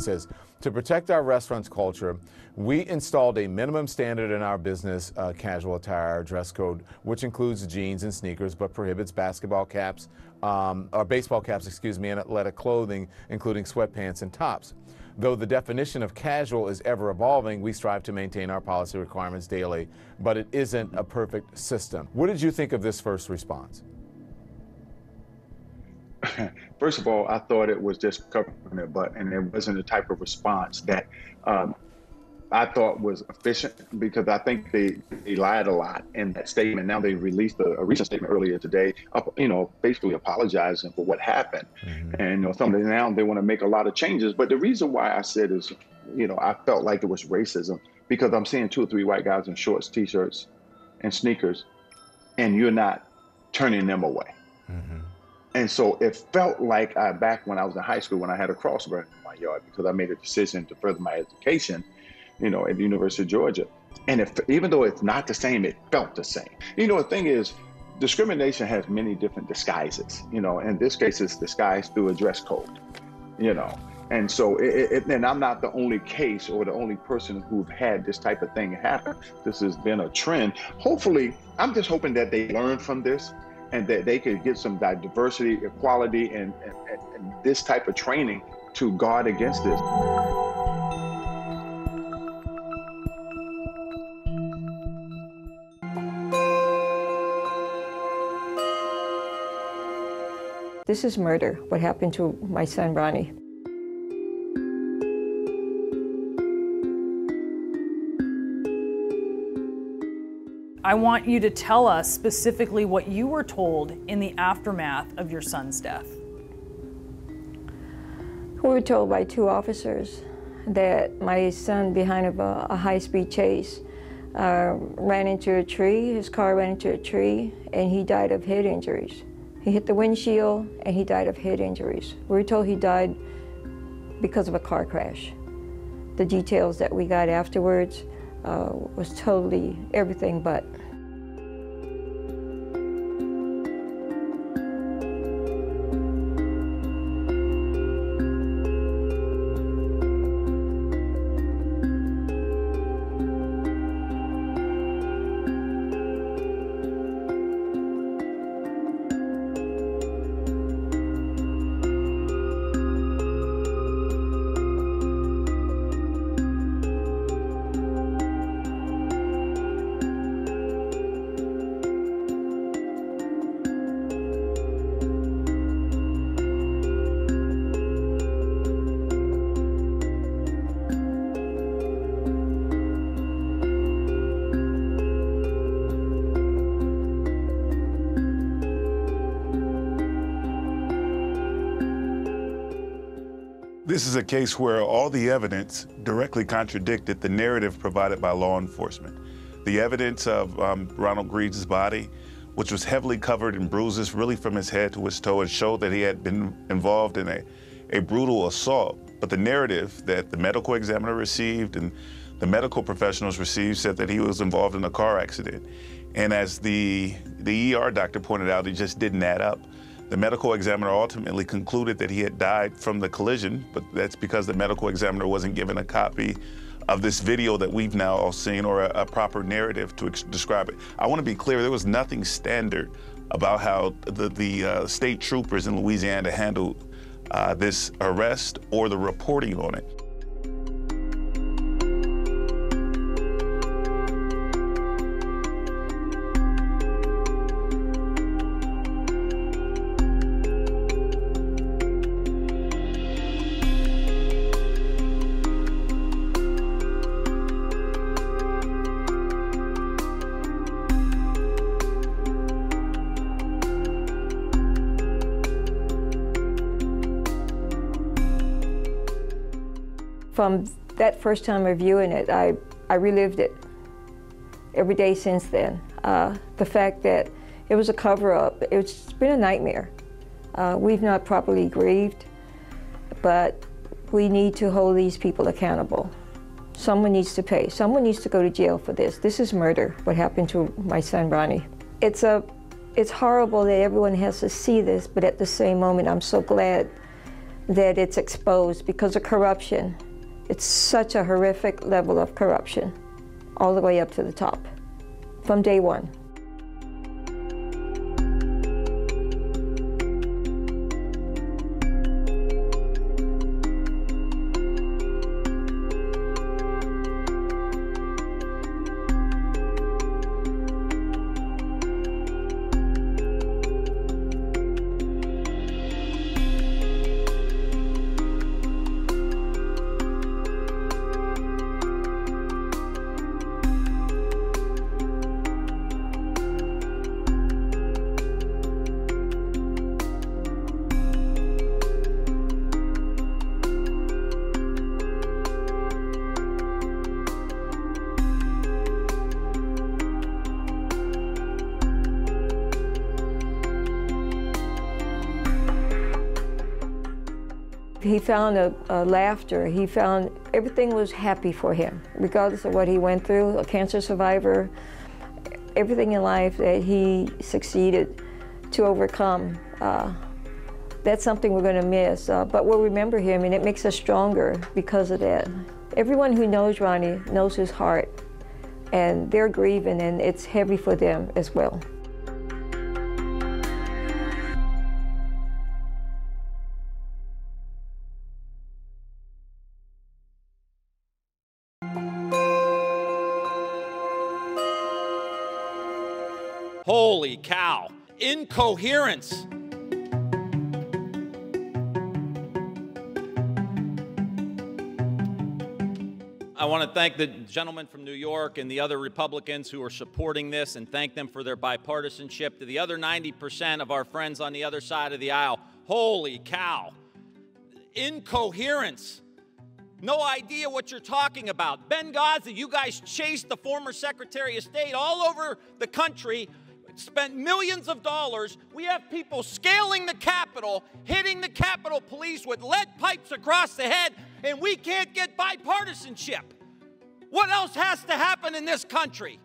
It says, to protect our restaurant's culture, we installed a minimum standard in our business casual attire dress code, which includes jeans and sneakers, but prohibits basketball caps, or baseball caps, excuse me, and athletic clothing, including sweatpants and tops. Though the definition of casual is ever evolving, we strive to maintain our policy requirements daily, but it isn't a perfect system. What did you think of this first response? First of all, I thought it was just covering their butt, and it wasn't the type of response that I thought was efficient, because I think they lied a lot in that statement. Now they released a recent statement earlier today, basically apologizing for what happened. And now they want to make a lot of changes. But the reason why I said is, I felt like it was racism, because I'm seeing 2 or 3 white guys in shorts, t-shirts, and sneakers, and you're not turning them away. And so it felt like back when I was in high school, when I had a crossbar in my yard, because I made a decision to further my education, at the University of Georgia. And even though it's not the same, it felt the same. The thing is, discrimination has many different disguises. In this case, it's disguised through a dress code, And so, and I'm not the only case or the only person who've had this type of thing happen. This has been a trend. Hopefully, I'm just hoping that they learn from this, and that they could get some diversity, equality, and this type of training to guard against this. This is murder, what happened to my son, Ronnie. I want you to tell us specifically what you were told in the aftermath of your son's death. We were told by 2 officers that my son, behind a high-speed chase, ran into a tree. His car ran into a tree, and he died of head injuries. He hit the windshield, and he died of head injuries. We were told he died because of a car crash. The details that we got afterwards was totally everything but. This is a case where all the evidence directly contradicted the narrative provided by law enforcement. The evidence of Ronald Greene's body, which was heavily covered in bruises really from his head to his toe, and showed that he had been involved in a brutal assault. But the narrative that the medical examiner received and the medical professionals received said that he was involved in a car accident. And as the ER doctor pointed out, it just didn't add up. The medical examiner ultimately concluded that he had died from the collision, but that's because the medical examiner wasn't given a copy of this video that we've now all seen, or a proper narrative to describe it. I want to be clear, there was nothing standard about how the state troopers in Louisiana handled this arrest or the reporting on it. From that first time reviewing it, I relived it every day since then. The fact that it was a cover-up, it's been a nightmare. We've not properly grieved, but we need to hold these people accountable. Someone needs to pay. Someone needs to go to jail for this. This is murder, what happened to my son, Ronnie. It's horrible that everyone has to see this, but at the same moment, I'm so glad that it's exposed because of corruption. It's such a horrific level of corruption, all the way up to the top, from day one. He found a laughter. He found everything was happy for him, regardless of what he went through, a cancer survivor, everything in life that he succeeded to overcome. That's something we're going to miss, but we'll remember him, and it makes us stronger because of that. Everyone who knows Ronnie knows his heart, and they're grieving, and it's heavy for them as well. Holy cow, incoherence. I want to thank the gentleman from New York and the other Republicans who are supporting this, and thank them for their bipartisanship. To the other 90% of our friends on the other side of the aisle, holy cow, incoherence. No idea what you're talking about. Benghazi, you guys chased the former Secretary of State all over the country, spent millions of dollars. We have people scaling the Capitol, hitting the Capitol Police with lead pipes across the head, and we can't get bipartisanship. What else has to happen in this country?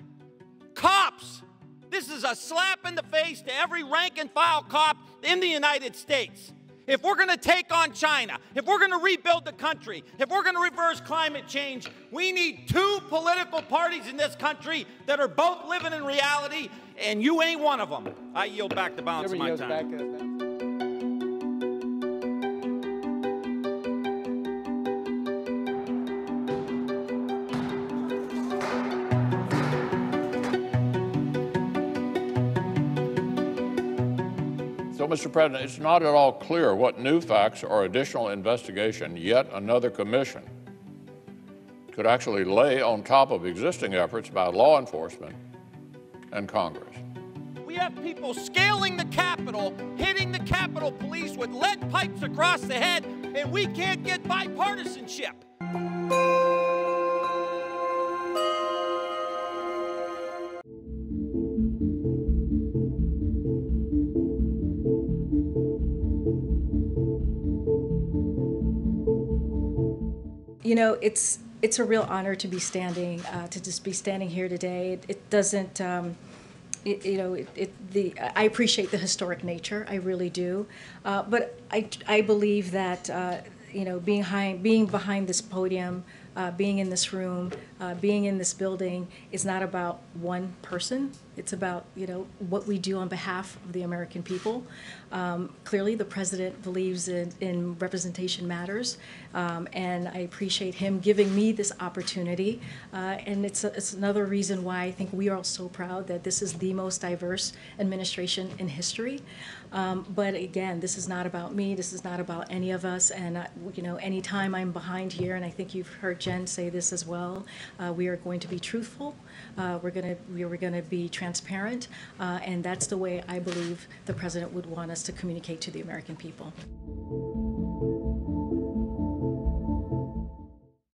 Cops. This is a slap in the face to every rank and file cop in the United States. If we're going to take on China, if we're going to rebuild the country, if we're going to reverse climate change, we need two political parties in this country that are both living in reality, and you ain't one of them. I yield back the balance of my time. So, Mr. President, it's not at all clear what new facts or additional investigation yet another commission could actually lay on top of existing efforts by law enforcement and Congress. We have people scaling the Capitol, hitting the Capitol Police with lead pipes across the head, and we can't get bipartisanship. You know, it's a real honor to be standing, to just be standing here today. It doesn't, I appreciate the historic nature, I really do. But I believe that, being behind this podium, being in this room, being in this building is not about one person. It's about, what we do on behalf of the American people. Clearly, the president believes in representation matters, and I appreciate him giving me this opportunity. And it's another reason why I think we are all so proud that this is the most diverse administration in history. But again, this is not about me. This is not about any of us. And anytime I'm behind here, and I think you've heard Jen say this as well, we are going to be truthful. We're going to be transparent, and that's the way I believe the president would want us to communicate to the American people.